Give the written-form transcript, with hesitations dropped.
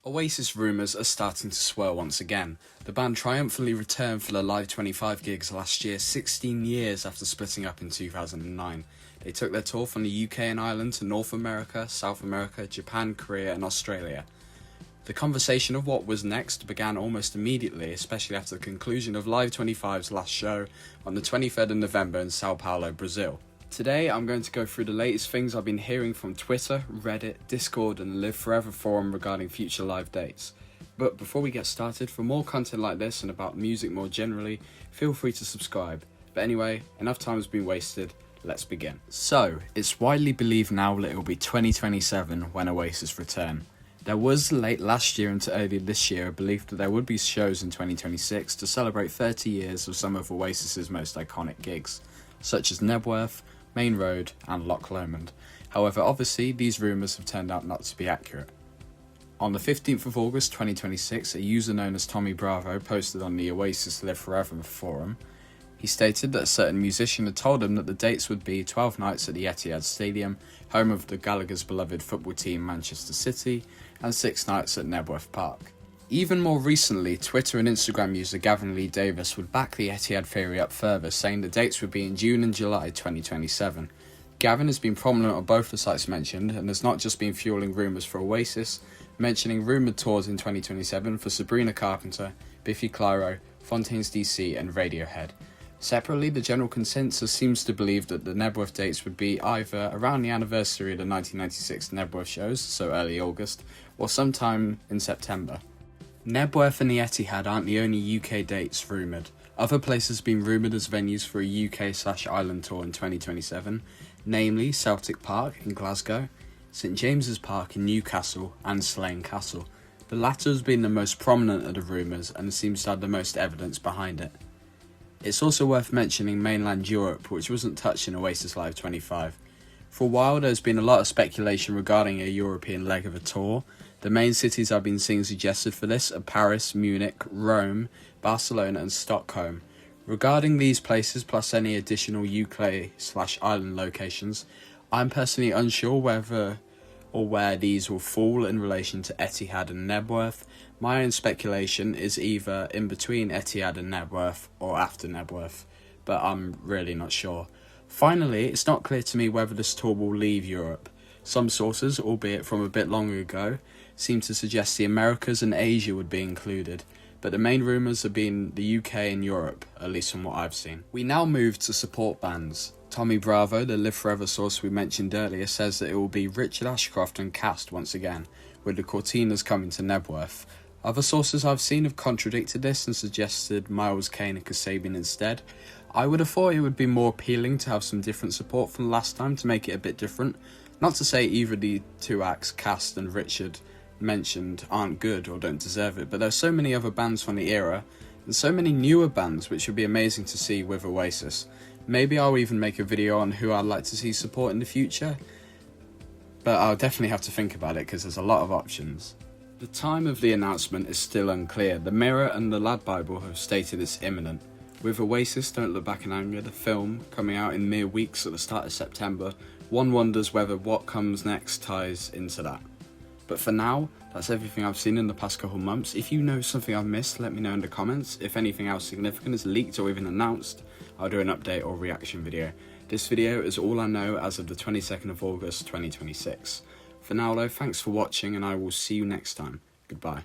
Oasis rumours are starting to swirl once again. The band triumphantly returned for their Live 25 gigs last year, 16 years after splitting up in 2009. They took their tour from the UK and Ireland to North America, South America, Japan, Korea and Australia. The conversation of what was next began almost immediately, especially after the conclusion of Live 25's last show on the 23rd of November in Sao Paulo, Brazil. Today I'm going to go through the latest things I've been hearing from Twitter, Reddit, Discord and the Live Forever forum regarding future live dates. But before we get started, for more content like this and about music more generally, feel free to subscribe. But anyway, enough time has been wasted, let's begin. So, it's widely believed now that it will be 2027 when Oasis return. There was late last year into early this year a belief that there would be shows in 2026 to celebrate 30 years of some of Oasis's most iconic gigs, such as Nebworth, Main Road and Loch Lomond. However, obviously, these rumours have turned out not to be accurate. On the 15th of August 2026, a user known as Tommy Bravo posted on the Oasis Live Forever forum. He stated that a certain musician had told him that the dates would be 12 nights at the Etihad Stadium, home of the Gallagher's beloved football team Manchester City, and 6 nights at Nebworth Park. Even more recently, Twitter and Instagram user Gavin Lee Davis would back the Etihad theory up further, saying the dates would be in June and July 2027. Gavin has been prominent on both the sites mentioned, and has not just been fueling rumours for Oasis, mentioning rumoured tours in 2027 for Sabrina Carpenter, Biffy Clyro, Fontaines DC and Radiohead. Separately, the general consensus seems to believe that the Nebworth dates would be either around the anniversary of the 1996 Nebworth shows, so early August, or sometime in September. Nebworth and the Etihad aren't the only UK dates rumoured. Other places have been rumoured as venues for a UK/Ireland tour in 2027, namely Celtic Park in Glasgow, St James's Park in Newcastle and Slane Castle. The latter has been the most prominent of the rumours and seems to have the most evidence behind it. It's also worth mentioning mainland Europe, which wasn't touched in Oasis Live 25. For a while there's been a lot of speculation regarding a European leg of a tour. The main cities I've been seeing suggested for this are Paris, Munich, Rome, Barcelona and Stockholm. Regarding these places plus any additional UK/Ireland locations, I'm personally unsure whether or where these will fall in relation to Etihad and Nebworth. My own speculation is either in between Etihad and Nebworth or after Nebworth, but I'm really not sure. Finally, it's not clear to me whether this tour will leave Europe. Some sources, albeit from a bit longer ago, seem to suggest the Americas and Asia would be included, but the main rumours have been the UK and Europe, at least from what I've seen. We now move to support bands. Tommy Bravo, the Live Forever source we mentioned earlier, says that it will be Richard Ashcroft and Cast once again, with the Cortinas coming to Nebworth. Other sources I've seen have contradicted this and suggested Miles Kane and Kasabian instead. I would have thought it would be more appealing to have some different support from last time to make it a bit different. Not to say either of the two acts, Cast and Richard, mentioned aren't good or don't deserve it, but there's so many other bands from the era, and so many newer bands which would be amazing to see with Oasis. Maybe I'll even make a video on who I'd like to see support in the future, but I'll definitely have to think about it because there's a lot of options. The time of the announcement is still unclear. The Mirror and the Lad Bible have stated it's imminent. With Oasis Don't Look Back in Anger, the film, coming out in mere weeks at the start of September, one wonders whether what comes next ties into that. But for now, that's everything I've seen in the past couple months. If you know something I've missed, let me know in the comments. If anything else significant is leaked or even announced, I'll do an update or reaction video. This video is all I know as of the 22nd of August 2026. For now though, thanks for watching and I will see you next time. Goodbye.